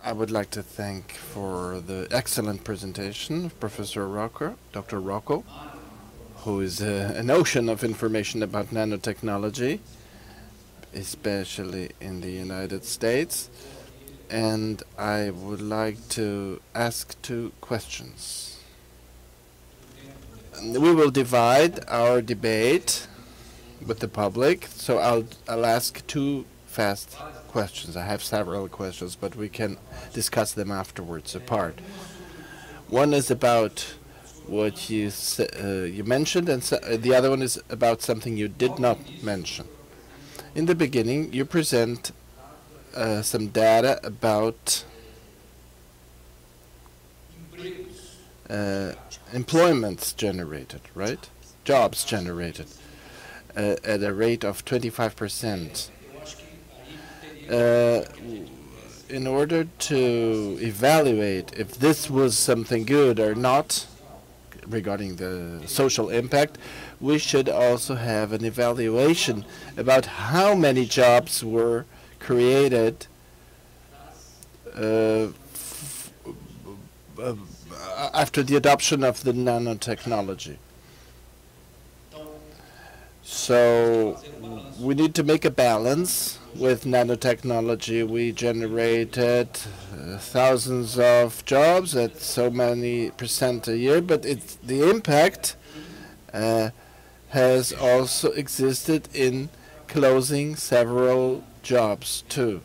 I would like to thank for the excellent presentation of Professor Rocco, Dr. Rocco, who is an ocean of information about nanotechnology, especially in the United States. And I would like to ask two questions. We will divide our debate with the public, so I'll ask two fast questions. I have several questions, but we can discuss them afterwards apart. One is about what you mentioned, and the other one is about something you did not mention. In the beginning, you present some data about employments generated, right? Jobs generated at a rate of 25%. In order to evaluate if this was something good or not regarding the social impact, we should also have an evaluation about how many jobs were created after the adoption of the nanotechnology. So we need to make a balance. With nanotechnology, we generated thousands of jobs at so many percent a year, but the impact has also existed in closing several jobs too.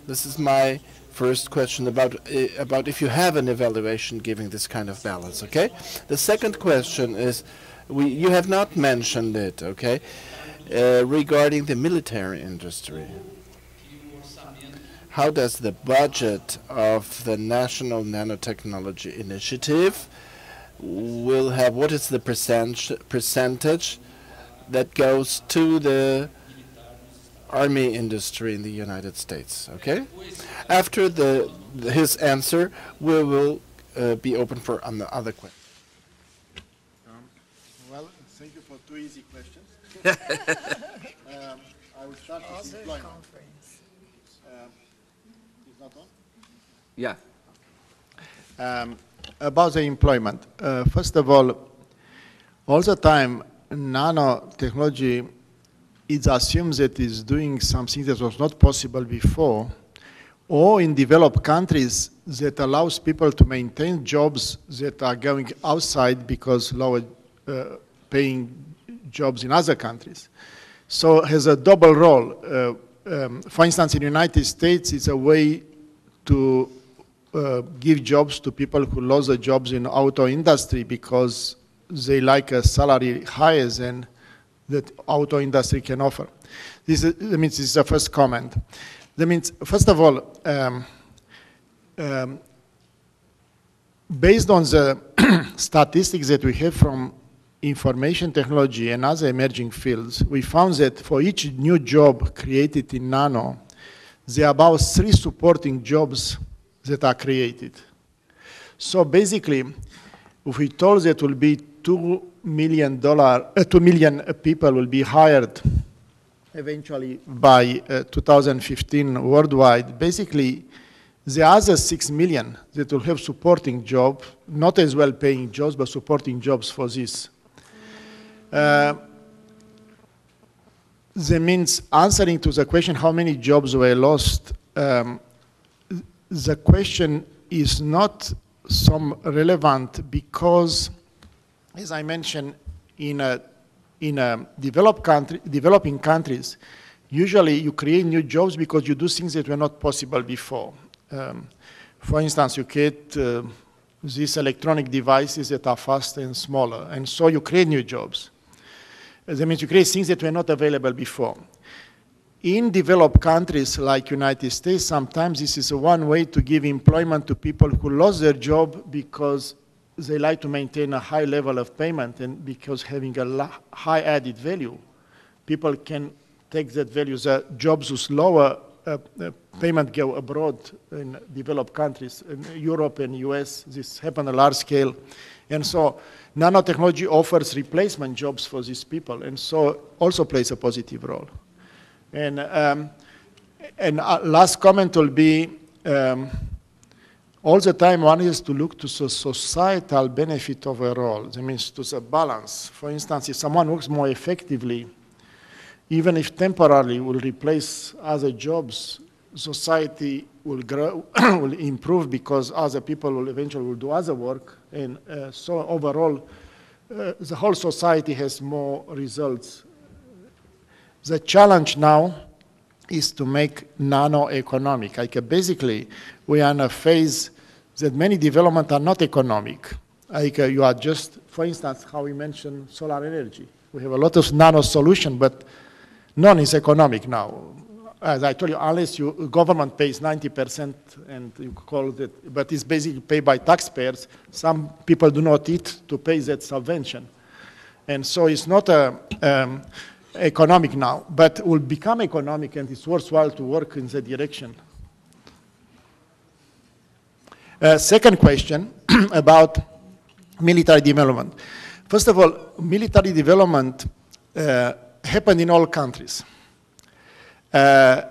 This is my first question about if you have an evaluation giving this kind of balance. Okay. The second question is, you have not mentioned it. Okay, regarding the military industry. How does the budget of the National Nanotechnology Initiative what is the percentage that goes to the army industry in the United States? Okay. After his answer, we will be open for other questions. Well, thank you for two easy questions. I will start with employment. Is not on? Yeah. About the employment. First of all the time, nanotechnology it assumes that it's doing something that was not possible before, or in developed countries that allows people to maintain jobs that are going outside because lower paying jobs in other countries. So it has a double role. For instance, in the United States, it's a way to give jobs to people who lost their jobs in the auto industry because they like a salary higher than that auto industry can offer. That means this is the first comment. That means, first of all, based on the statistics that we have from information technology and other emerging fields, we found that for each new job created in nano, there are about 3 supporting jobs that are created. So basically, if we told that will be $2 million people will be hired eventually by 2015 worldwide, basically the other 6 million that will have supporting jobs, not as well paying jobs, but supporting jobs for this. That means answering to the question how many jobs were lost, the question is not so relevant because, as I mentioned, in developing countries, usually you create new jobs because you do things that were not possible before. For instance, you create these electronic devices that are faster and smaller, and so you create new jobs. That means you create things that were not available before. In developed countries like United States, sometimes this is one way to give employment to people who lost their job because they like to maintain a high level of payment, and because having a high added value, people can take that value. The jobs with lower payment go abroad in developed countries. In Europe and US, this happens on a large scale. And so nanotechnology offers replacement jobs for these people, and so also plays a positive role. And last comment will be all the time one is to look to the societal benefit overall. That means to the balance. For instance, if someone works more effectively, even if temporarily will replace other jobs, society will grow, will improve because other people will eventually do other work. And so overall, the whole society has more results. The challenge now is to make nano-economic. Like basically, we are in a phase that many developments are not economic. Like you are just, for instance, how we mentioned solar energy. We have a lot of nano solution, but none is economic now. As I told you, unless government pays 90% and you call it, but it's basically paid by taxpayers, some people do not eat to pay that subvention. And so it's not economic now, but will become economic and it's worthwhile to work in that direction. Second question about military development. First of all, military development happened in all countries. And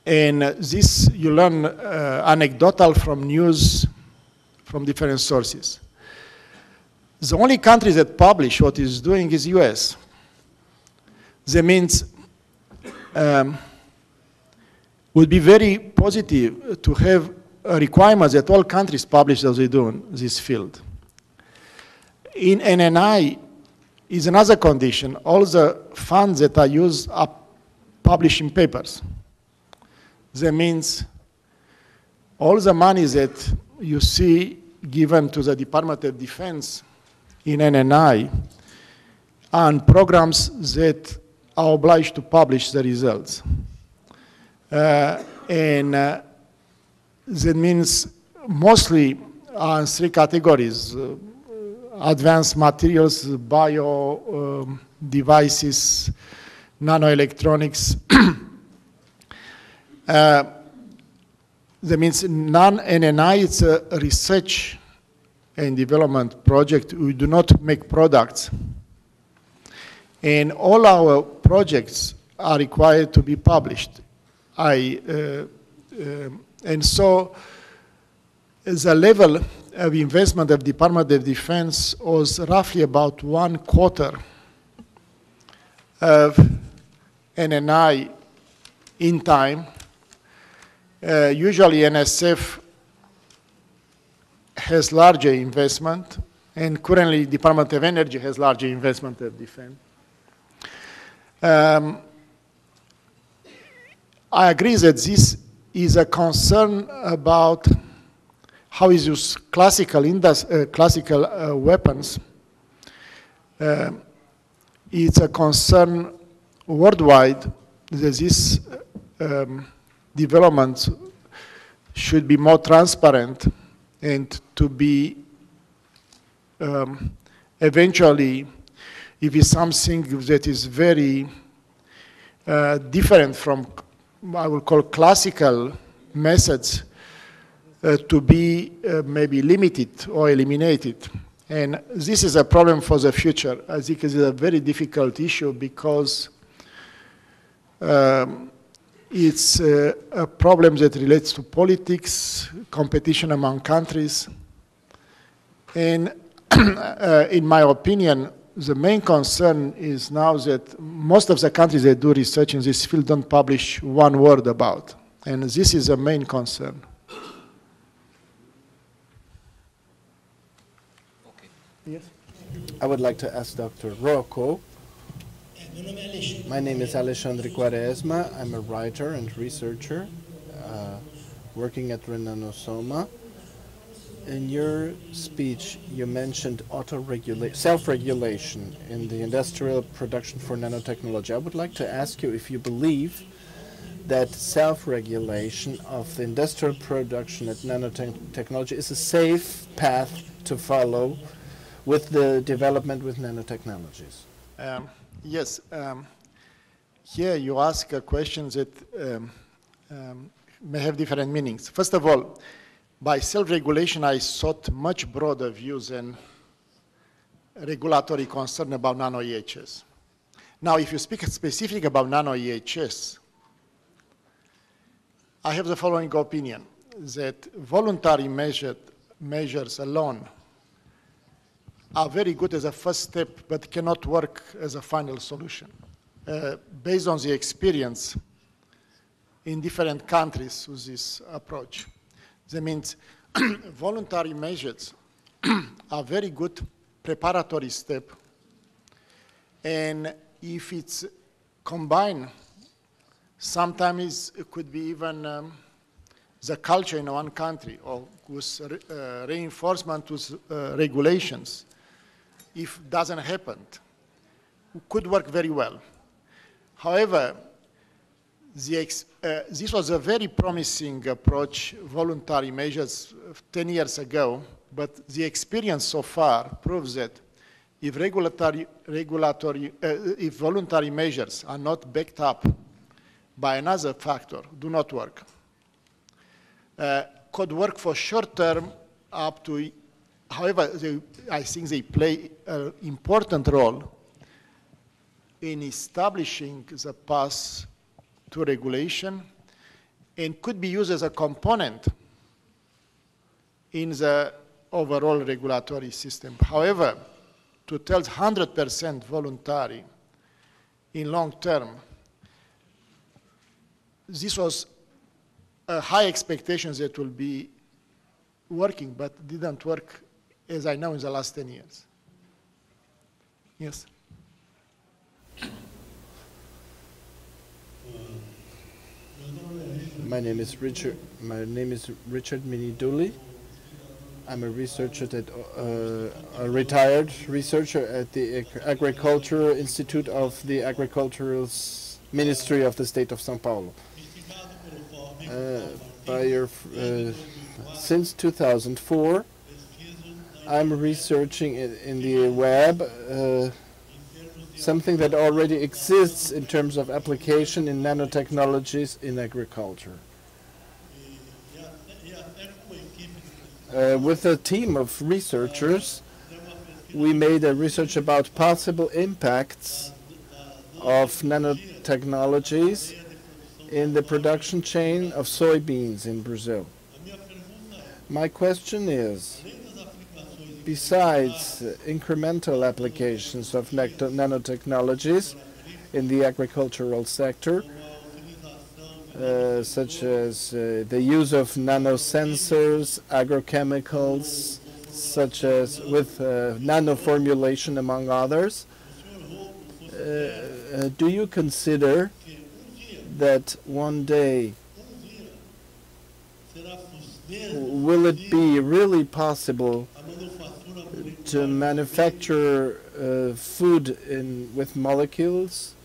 this you learn anecdotal from news from different sources. The only country that publish what is doing is US. That means would be very positive to have a requirement that all countries publish as they do in this field. In NNI is another condition. All the funds that are used are publishing papers. That means all the money that you see given to the Department of Defense in NNI are on programs that are obliged to publish the results. That means mostly on three categories: advanced materials, bio devices, nanoelectronics. That means non-NNI, it's a research and development project. We do not make products. And all our projects are required to be published. And so the level of investment of Department of Defense was roughly about 1/4 of NNI in time. Usually NSF has larger investment, and currently Department of Energy has larger investment of defense. I agree that this is a concern about how is used classical weapons. It's a concern worldwide that this development should be more transparent and to be eventually, if it's something that is very different from, I will call classical methods, to be maybe limited or eliminated. And this is a problem for the future. I think it is a very difficult issue because it's a problem that relates to politics, competition among countries. And in my opinion, the main concern is now that most of the countries that do research in this field don't publish one word about. And this is a main concern. Okay. Yes? I would like to ask Dr. Rocco. My name is Alexandre Quaresma. I'm a writer and researcher working at Renanosoma. In your speech, you mentioned self-regulation in the industrial production for nanotechnology. I would like to ask you if you believe that self-regulation of the industrial production at nanotechnology is a safe path to follow with the development with nanotechnologies. Yes. Here you ask questions that may have different meanings. First of all, by self-regulation, I sought much broader views than regulatory concern about nano-EHS. Now, if you speak specifically about nano-EHS, I have the following opinion. that voluntary measures alone are very good as a first step, but cannot work as a final solution. Based on the experience in different countries with this approach, that means voluntary measures are very good preparatory step, and if it's combined, sometimes it could be even the culture in one country, or with reinforcement with regulations. If it doesn't happen, it could work very well. However, this was a very promising approach, voluntary measures 10 years ago, but the experience so far proves that if if voluntary measures are not backed up by another factor, do not work. Could work for short term up to, however, I think they play an important role in establishing the path to regulation and could be used as a component in the overall regulatory system. However, to tell 100% voluntary in long term, this was a high expectation that it will be working, but didn't work, as I know, in the last 10 years. Yes? My name is Richard Miniduli. I'm a researcher a retired researcher at the Agricultural Institute of the Agricultural Ministry of the State of São Paulo. Since 2004, I'm researching in the web something that already exists in terms of application in nanotechnologies in agriculture. With a team of researchers, we made a research about possible impacts of nanotechnologies in the production chain of soybeans in Brazil. My question is, besides incremental applications of nanotechnologies in the agricultural sector, such as the use of nanosensors, agrochemicals, such as with nanoformulation, among others, do you consider that one day will it be really possible to manufacture food with molecules,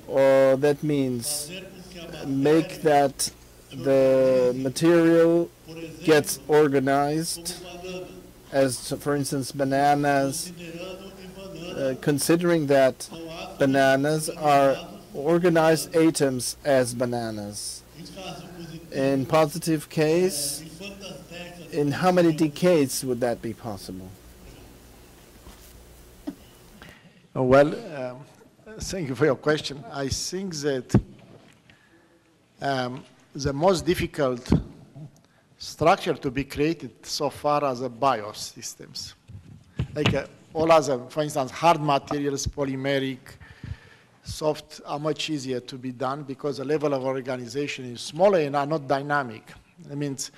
or that means make that the material gets organized, as for instance bananas, considering that bananas are organized atoms as bananas. In positive case, in how many decades would that be possible? Well, thank you for your question. I think that the most difficult structure to be created so far are the biosystems. Like all other, for instance, hard materials, polymeric, soft are much easier to be done because the level of organization is smaller and are not dynamic. That means,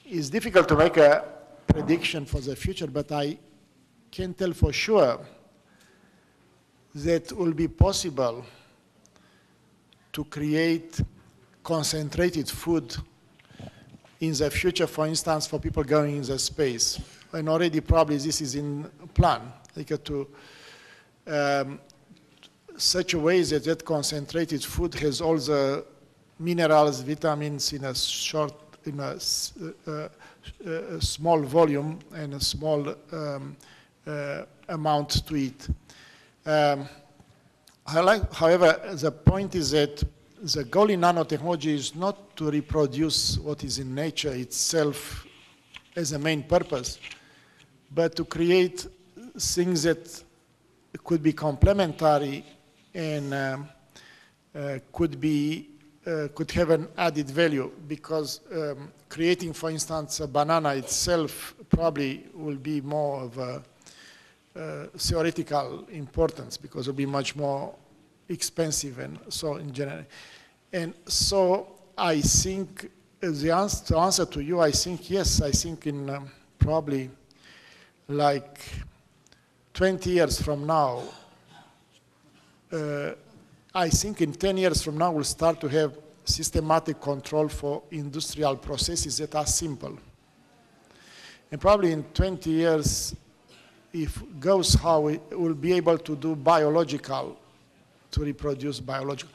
it's difficult to make a prediction for the future, but I can tell for sure that it will be possible to create concentrated food in the future, for instance, for people going in the space. And already probably this is in plan, like to such a way that that concentrated food has all the minerals, vitamins in a small volume and a small amount to eat. However, the point is that the goal in nanotechnology is not to reproduce what is in nature itself as a main purpose, but to create things that could be complementary and could have an added value, because creating, for instance, a banana itself probably will be more of a theoretical importance, because it will be much more expensive and so in general. And so I think the answer to you, I think yes, I think in probably like 20 years from now, I think in 10 years from now, we'll start to have systematic control for industrial processes that are simple. And probably in 20 years, if it goes how we will be able to do biological, to reproduce biological.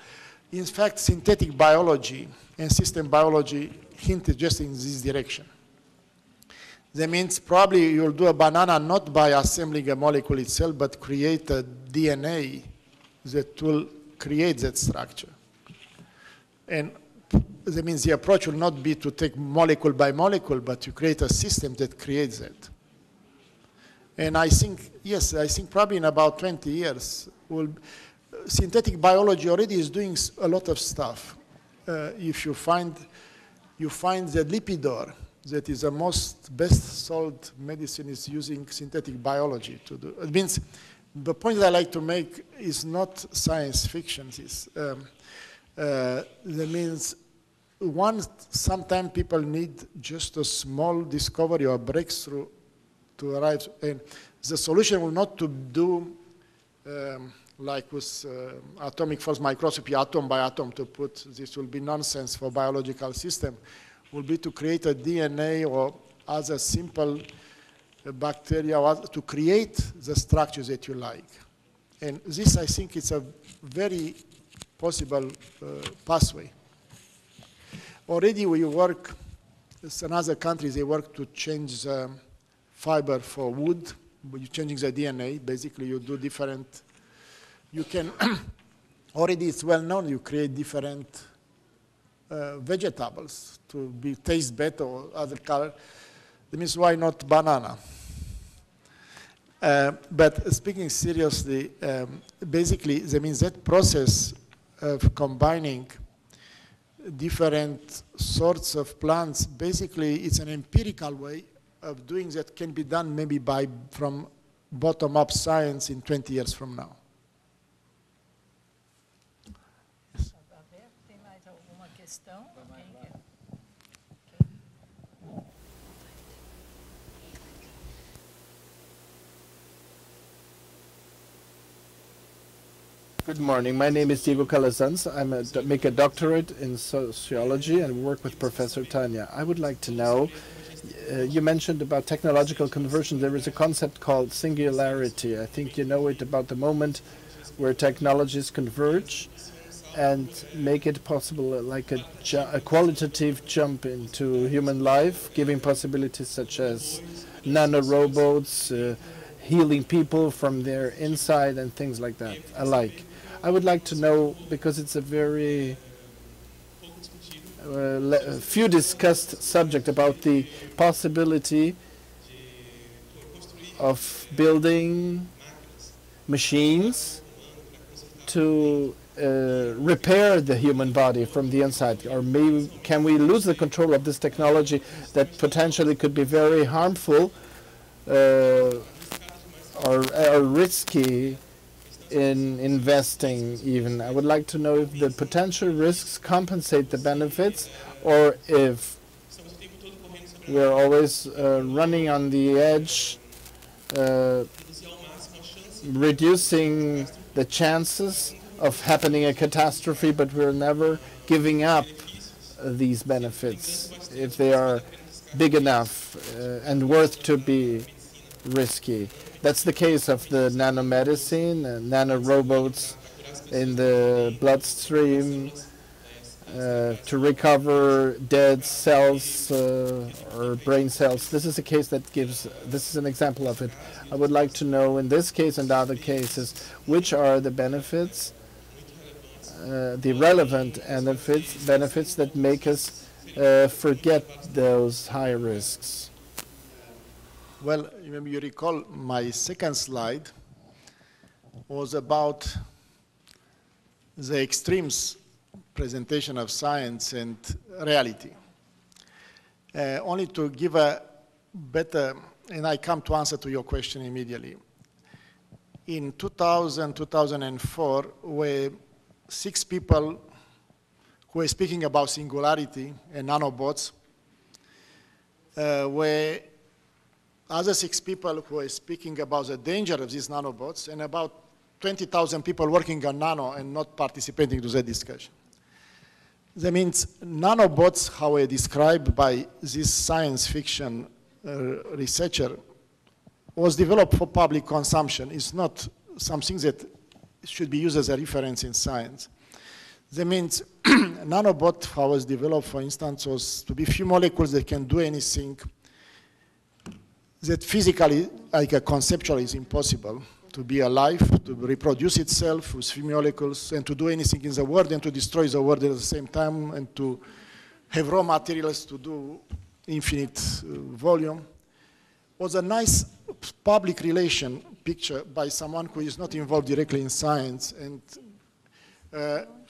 In fact, synthetic biology and system biology hinted just in this direction. That means probably you'll do a banana not by assembling a molecule itself, but create a DNA that will create that structure. And that means the approach will not be to take molecule by molecule, but to create a system that creates that. And I think, yes, I think probably in about 20 years, synthetic biology already is doing a lot of stuff. If you find the Lipidor, that is the best sold medicine, is using synthetic biology to do. It means the point that I like to make is not science fiction. That means sometimes people need just a small discovery or breakthrough to arrive. And the solution will not to do like with atomic force microscopy, atom by atom, to put this will be nonsense for biological system, will be to create a DNA or other simple bacteria to create the structures that you like. And this, I think, is a very possible pathway. Already we work, in other countries, they work to change the fiber for wood. You're changing the DNA. Basically, you do different, you can, already it's well known, you create different vegetables to taste better or other color. That means why not banana? But speaking seriously, basically, that means that process of combining different sorts of plants, basically, it's an empirical way of doing that, can be done maybe from bottom-up science in 20 years from now. Roberto, tem mais alguma questão? Good morning. My name is Diego Calazans. I make a doctorate in sociology and work with Professor Tanya. I would like to know, you mentioned about technological conversion. There is a concept called singularity. I think you know it, about the moment where technologies converge and make it possible, like a qualitative jump into human life, giving possibilities such as nanorobots, healing people from their inside and things like that, alike. I would like to know, because it's a very few discussed subject, about the possibility of building machines to repair the human body from the inside, or maybe can we lose the control of this technology that potentially could be very harmful or risky in investing even. I would like to know if the potential risks compensate the benefits, or if we're always running on the edge, reducing the chances of happening a catastrophe, but we're never giving up these benefits if they are big enough and worth to be risky. That's the case of the nanomedicine, nanorobots in the bloodstream to recover dead cells or brain cells. This is a case that this is an example of it. I would like to know, in this case and other cases, which are the benefits, the relevant benefits that make us forget those high risks. Well, maybe you recall my second slide was about the extremes presentation of science and reality. Only to give a better, and I come to answer to your question immediately. In 2000, 2004, where 6 people who were speaking about singularity and nanobots, where other 6 people who were speaking about the danger of these nanobots, and about 20,000 people working on nano and not participating to the discussion. That means nanobots, how they described by this science fiction researcher, was developed for public consumption. It's not something that should be used as a reference in science. That means nanobot, how was developed, for instance, was to be few molecules that can do anything that physically, like conceptually, is impossible. To be alive, to reproduce itself with few molecules, and to do anything in the world, and to destroy the world at the same time, and to have raw materials to do infinite volume. Was a nice public relation picture by someone who is not involved directly in science. And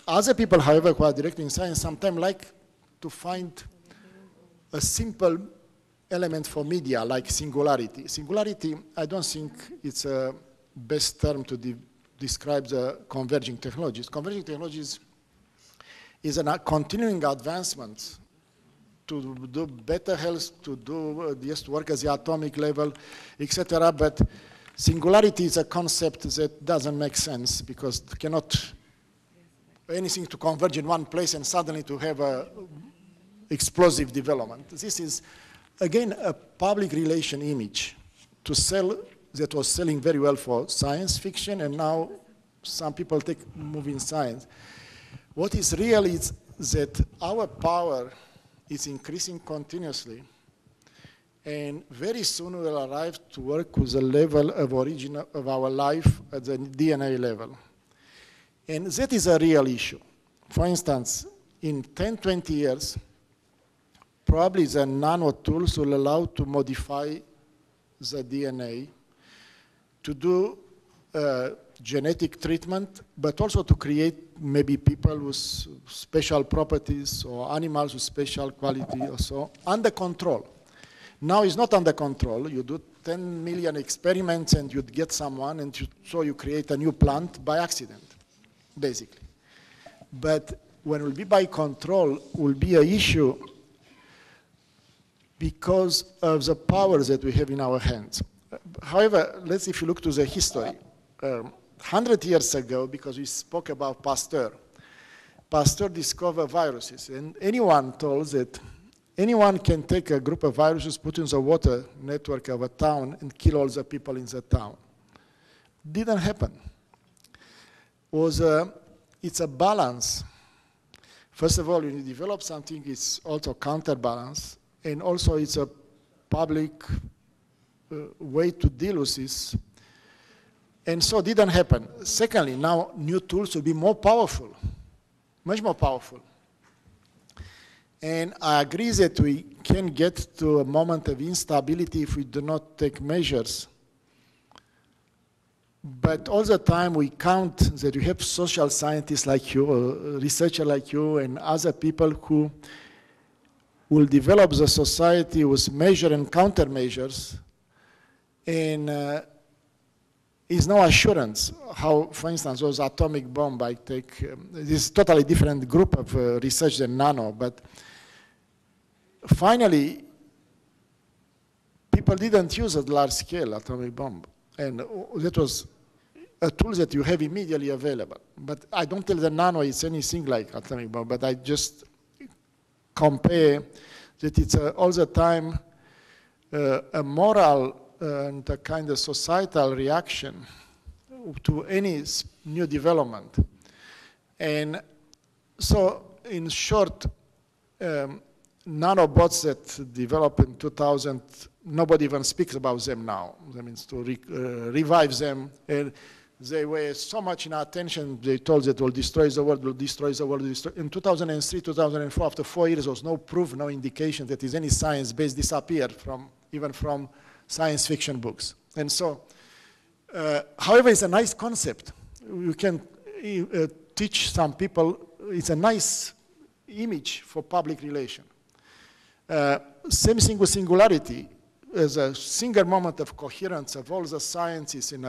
other people, however, who are directly in science, sometimes like to find a simple element for media, like singularity. Singularity, I don't think it's a best term to describe the converging technologies. Converging technologies is a continuing advancement to do better health, to do just work at the atomic level, etc. But singularity is a concept that doesn't make sense because it cannot anything to converge in one place and suddenly to have a explosive development. This is, again, a public relation image to sell that was selling very well for science fiction, and now some people move in science. What is real is that our power is increasing continuously, and very soon we will arrive to work with the level of origin of our life at the DNA level. And that is a real issue. For instance, in 10, 20 years, probably the nano tools will allow to modify the DNA to do genetic treatment, but also to create maybe people with special properties or animals with special quality or so, under control. Now it's not under control. You do 10 million experiments and you get someone, and so you create a new plant by accident, basically. But when it will be by control, will be an issue because of the powers that we have in our hands. However, if you look to the history, 100 years ago, because we spoke about Pasteur, Pasteur discovered viruses, and anyone told that anyone can take a group of viruses, put in the water network of a town, and kill all the people in the town. Didn't happen. It's a balance. First of all, when you develop something, it's also counterbalance, and also it's a public way to deal with this. And so it didn't happen. Secondly, now new tools will be more powerful, much more powerful. And I agree that we can get to a moment of instability if we do not take measures. But all the time we count that we have social scientists like you, researchers like you, and other people who will develop the society with measure and countermeasures. And is no assurance how, for instance, those atomic bomb I take, this is totally different group of research than nano, but finally, people didn't use a large-scale atomic bomb. And that was a tool that you have immediately available. But I don't tell the nano it's anything like atomic bomb, but I just compare that it's all the time a moral and a kind of societal reaction to any new development. And so, in short, nanobots that developed in 2000, nobody even speaks about them now. That means to revive them. And they were so much in our attention, they told that will destroy the world, will destroy the world. In 2003, 2004, after 4 years, there was no proof, no indication that is any science-based disappeared even from science fiction books. And so, however, it's a nice concept. You can teach some people, it's a nice image for public relation. Same thing with singularity. As a single moment of coherence of all the sciences in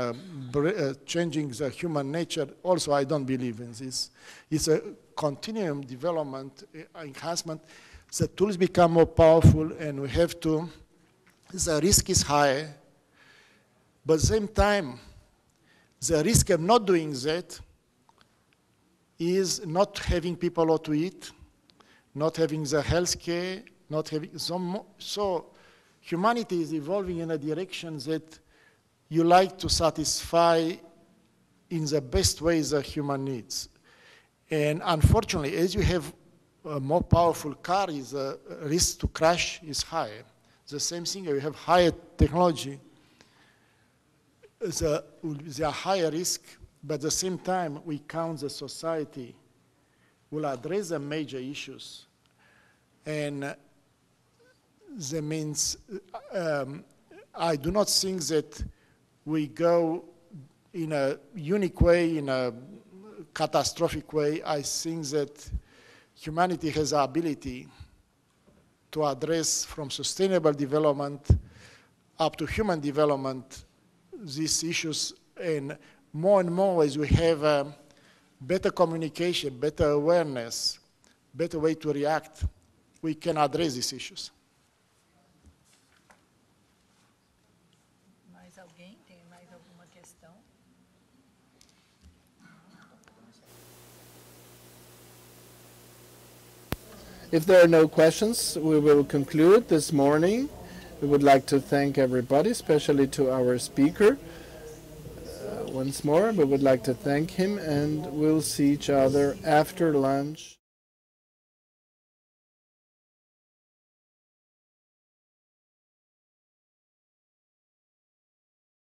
changing the human nature, also I don't believe in this. It's a continuum development, enhancement. The tools become more powerful and we have to, the risk is high, but at the same time, the risk of not doing that is not having people what to eat, not having the health care, not having so humanity is evolving in a direction that you like to satisfy in the best way the human needs. And unfortunately, as you have a more powerful car, the risk to crash is higher. The same thing, you have higher technology, there are higher risk, but at the same time, we count the society will address the major issues. And that means I do not think that we go in a unique way, in a catastrophic way. I think that humanity has the ability to address from sustainable development up to human development these issues, and more as we have better communication, better awareness, better way to react, we can address these issues. Mais alguém? Tem mais alguma questão? If there are no questions, we will conclude this morning. We would like to thank everybody, especially to our speaker. Once more, we would like to thank him, and we'll see each other after lunch.